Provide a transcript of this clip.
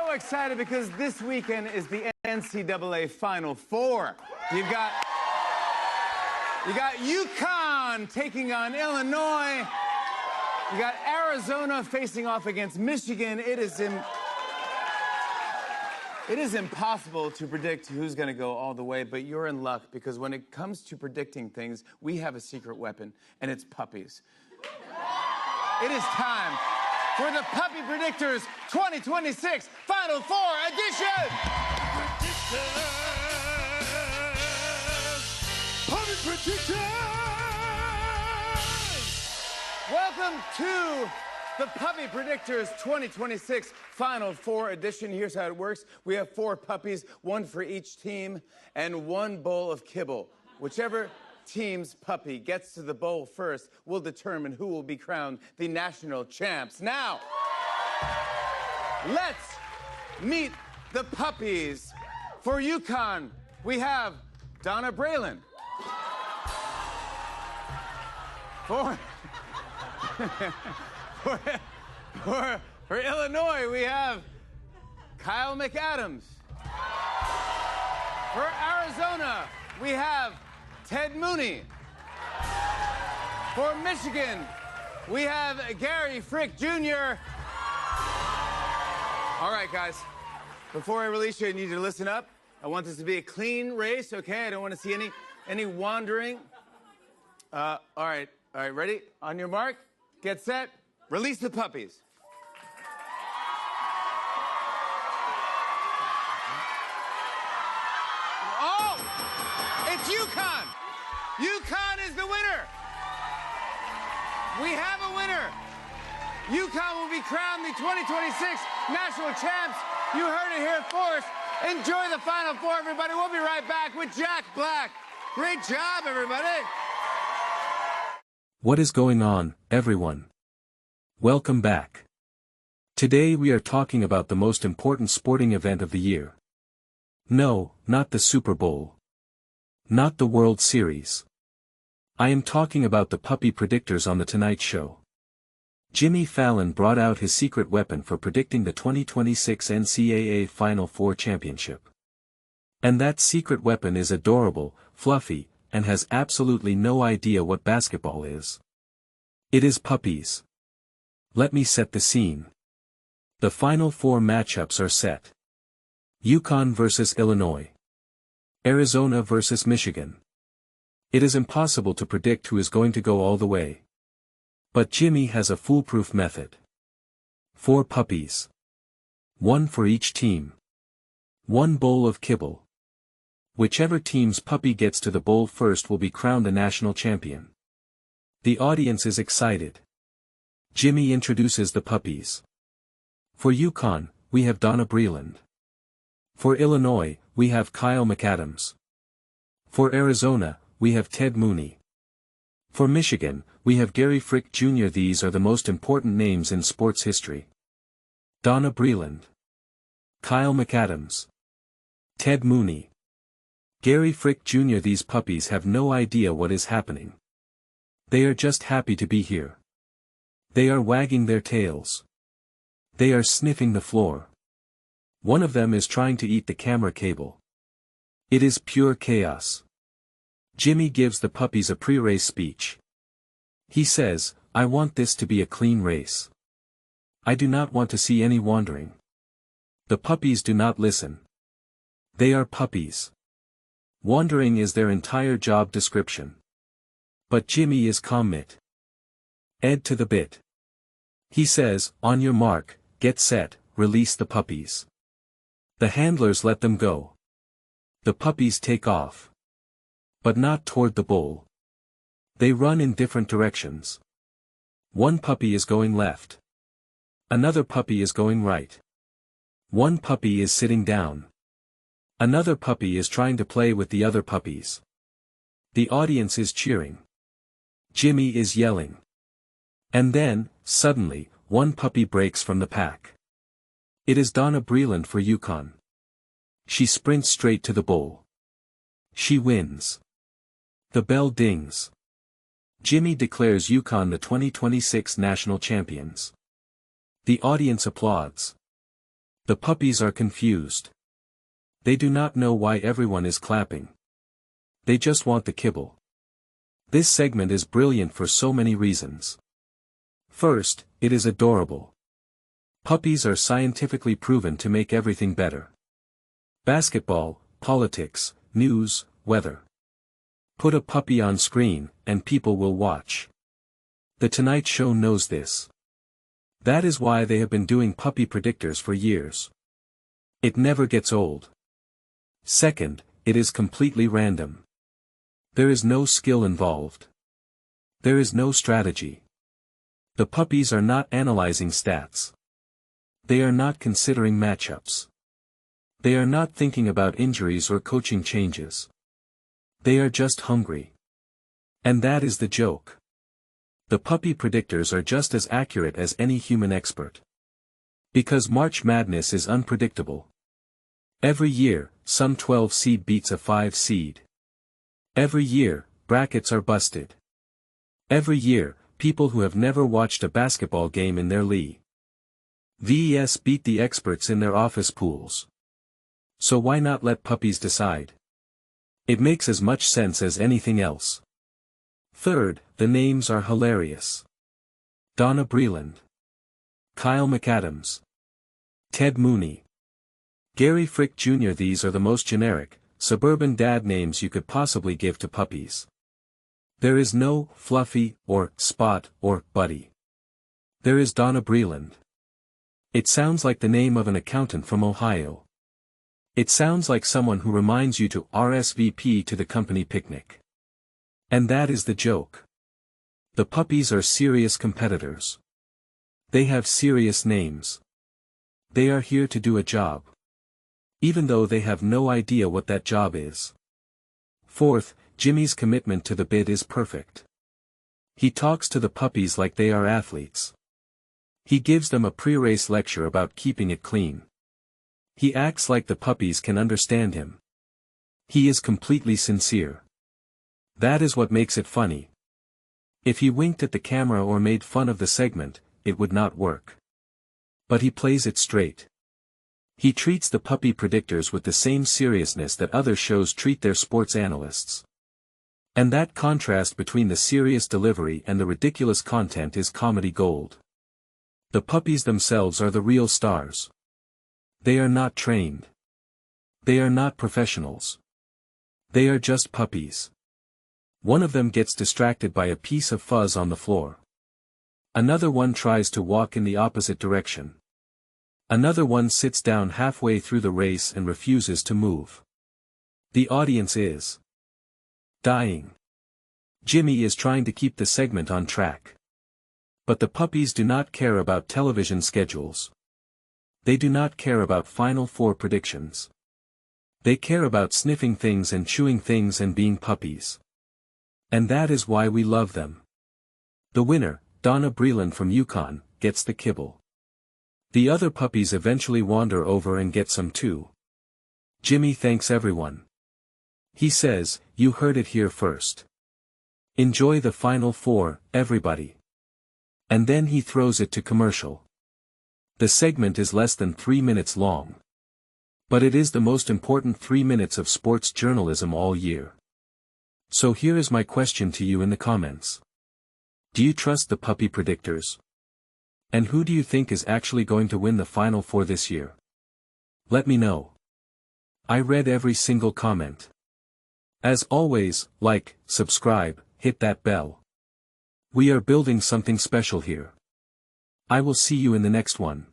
so excited because this weekend is the NCAA Final Four. You got UConn taking on Illinois. You got Arizona facing off against Michigan. It is impossible to predict who's going to go all the way, but you're in luck because when it comes to predicting things, we have a secret weapon, and it's puppies. It is time for the Puppy Predictors 2026 Final Four edition! Puppy Predictors! Welcome to the Puppy Predictors 2026 Final Four edition. Here's how it works. We have 4 puppies, 1 for each team, and 1 bowl of kibble. Whichever team's puppy gets to the bowl first will determine who will be crowned the national champs. Now, let's meet the puppies. For UConn, we have Donna Braylon. For Illinois, we have Kyle McAdams. For Arizona, we have Ted Mooney. For Michigan, we have Gary Frick Jr. All right, guys, before I release you, I need you to listen up. I want this to be a clean race, okay? I don't want to see any wandering. All right, ready? On your mark, get set, release the puppies. Oh, it's UConn. UConn is the winner. We have a winner. UConn will be crowned the 2026 national champs. You heard it here first. Enjoy the Final Four, everybody. We'll be right back with Jack Black. Great job, everybody. What is going on, everyone? Welcome back. Today we are talking about the most important sporting event of the year. No, not the Super Bowl. Not the World Series. I am talking about the Puppy Predictors on The Tonight Show. Jimmy Fallon brought out his secret weapon for predicting the 2026 NCAA Final Four championship. And that secret weapon is adorable, fluffy, and has absolutely no idea what basketball is. It is puppies. Let me set the scene. The Final Four matchups are set. UConn versus Illinois. Arizona versus Michigan. It is impossible to predict who is going to go all the way. But Jimmy has a foolproof method. 4 puppies. 1 for each team. 1 bowl of kibble. Whichever team's puppy gets to the bowl first will be crowned a national champion. The audience is excited. Jimmy introduces the puppies. For UConn, we have Donna Braylon. For Illinois, we have Kyle McAdams. For Arizona, we have Ted Mooney. For Michigan, we have Gary Frick Jr. These are the most important names in sports history. Donna Braylon. Kyle McAdams. Ted Mooney. Gary Frick Jr. These puppies have no idea what is happening. They are just happy to be here. They are wagging their tails. They are sniffing the floor. One of them is trying to eat the camera cable. It is pure chaos. Jimmy gives the puppies a pre-race speech. He says, "I want this to be a clean race. I do not want to see any wandering." The puppies do not listen. They are puppies. Wandering is their entire job description. But Jimmy is commit. Ed to the bit. He says, "On your mark, get set, release the puppies." The handlers let them go. The puppies take off. But not toward the bowl. They run in different directions. One puppy is going left. Another puppy is going right. One puppy is sitting down. Another puppy is trying to play with the other puppies. The audience is cheering. Jimmy is yelling. And then, suddenly, one puppy breaks from the pack. It is Donna Braylon for UConn. She sprints straight to the bowl. She wins. The bell dings. Jimmy declares UConn the 2026 national champions. The audience applauds. The puppies are confused. They do not know why everyone is clapping. They just want the kibble. This segment is brilliant for so many reasons. First, it is adorable. Puppies are scientifically proven to make everything better. Basketball, politics, news, weather. Put a puppy on screen, and people will watch. The Tonight Show knows this. That is why they have been doing puppy predictors for years. It never gets old. Second, it is completely random. There is no skill involved. There is no strategy. The puppies are not analyzing stats. They are not considering matchups. They are not thinking about injuries or coaching changes. They are just hungry. And that is the joke. The puppy predictors are just as accurate as any human expert. Because March Madness is unpredictable. Every year, some 12 seed beats a 5 seed. Every year, brackets are busted. Every year, people who have never watched a basketball game in their league VES beat the experts in their office pools. So why not let puppies decide? It makes as much sense as anything else. Third, the names are hilarious. Donna Breland. Kyle McAdams. Ted Mooney. Gary Frick Jr. These are the most generic, suburban dad names you could possibly give to puppies. There is no Fluffy, or Spot, or Buddy. There is Donna Breland. It sounds like the name of an accountant from Ohio. It sounds like someone who reminds you to RSVP to the company picnic. And that is the joke. The puppies are serious competitors. They have serious names. They are here to do a job. Even though they have no idea what that job is. Fourth, Jimmy's commitment to the bid is perfect. He talks to the puppies like they are athletes. He gives them a pre-race lecture about keeping it clean. He acts like the puppies can understand him. He is completely sincere. That is what makes it funny. If he winked at the camera or made fun of the segment, it would not work. But he plays it straight. He treats the puppy predictors with the same seriousness that other shows treat their sports analysts. And that contrast between the serious delivery and the ridiculous content is comedy gold. The puppies themselves are the real stars. They are not trained. They are not professionals. They are just puppies. One of them gets distracted by a piece of fuzz on the floor. Another one tries to walk in the opposite direction. Another one sits down halfway through the race and refuses to move. The audience is dying. Jimmy is trying to keep the segment on track. But the puppies do not care about television schedules. They do not care about Final Four predictions. They care about sniffing things and chewing things and being puppies. And that is why we love them. The winner, Donna Breland from Yukon, gets the kibble. The other puppies eventually wander over and get some too. Jimmy thanks everyone. He says, "You heard it here first. Enjoy the Final Four, everybody." And then he throws it to commercial. The segment is less than 3 minutes long. But it is the most important 3 minutes of sports journalism all year. So here is my question to you in the comments. Do you trust the puppy predictors? And who do you think is actually going to win the Final Four this year? Let me know. I read every single comment. As always, like, subscribe, hit that bell. We are building something special here. I will see you in the next one.